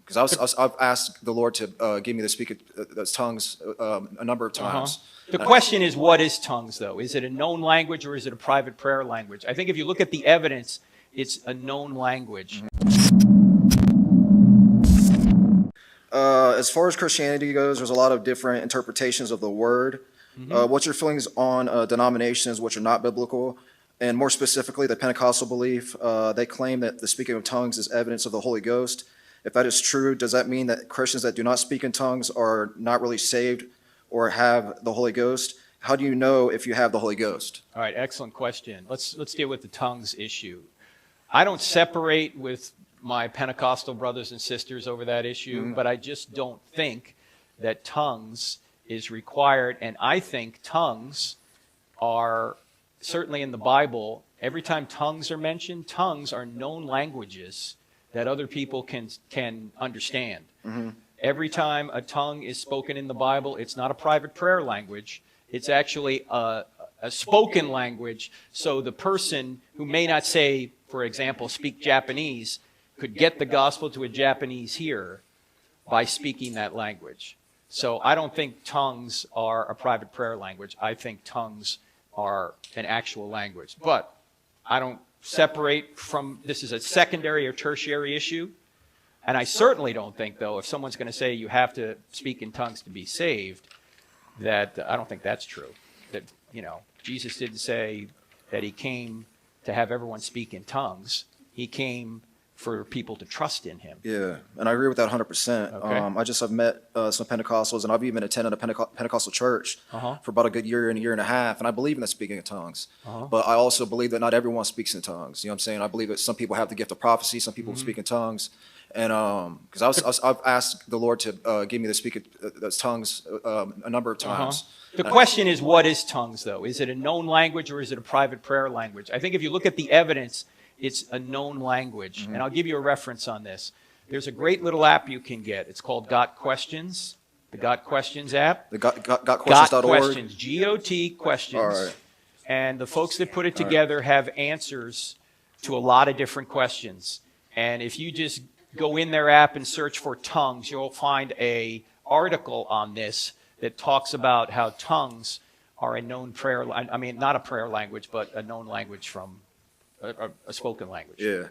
Because I've asked the Lord to give me the speak those tongues a number of times. The question is, what is tongues, though? Is it a known language or is it a private prayer language? I think if you look at the evidence, it's a known language. As far as Christianity goes, there's a lot of different interpretations of the word. What's your feelings on denominations which are not biblical? And more specifically, the Pentecostal belief, they claim that the speaking of tongues is evidence of the Holy Ghost. If that is true, does that mean that Christians that do not speak in tongues are not really saved or have the Holy Ghost? How do you know if you have the Holy Ghost? All right, excellent question. Let's deal with the tongues issue. I don't separate with my Pentecostal brothers and sisters over that issue, but I just don't think that tongues is required. And I think tongues are, certainly in the Bible, every time tongues are mentioned, tongues are known languages that other people can understand. Every time a tongue is spoken in the Bible, it's not a private prayer language. It's actually a spoken language. So the person who may not say, for example, speak Japanese, could get the gospel to a Japanese hearer by speaking that language. So I don't think tongues are a private prayer language. I think tongues are an actual language. But I don't separate from, this is a secondary or tertiary issue. And I certainly don't think, though, if someone's going to say you have to speak in tongues to be saved, that I don't think that's true. That, Jesus didn't say that he came to have everyone speak in tongues. He came for people to trust in him. Yeah, and I agree with that 100%. Okay. I've met some Pentecostals, and I've even attended a Pentecostal church for about a good year and a year and a half, and I believe in the speaking of tongues. But I also believe that not everyone speaks in tongues. You know what I'm saying? I believe that some people have the gift of prophecy, some people speak in tongues. And because I've asked the Lord to give me the speak those tongues a number of times. The question is, what is tongues, though? Is it a known language or is it a private prayer language? I think if you look at the evidence, it's a known language. And I'll give you a reference on this. There's a great little app you can get. It's called Got Questions, the Got Questions app. The gotquestions.org? Got Questions, G-O-T Questions. All right. And the folks that put it together have answers to a lot of different questions. And if you just go in their app and search for tongues, you'll find an article on this that talks about how tongues are a known prayer, I mean, not a prayer language, but a known language from a spoken language. Yeah.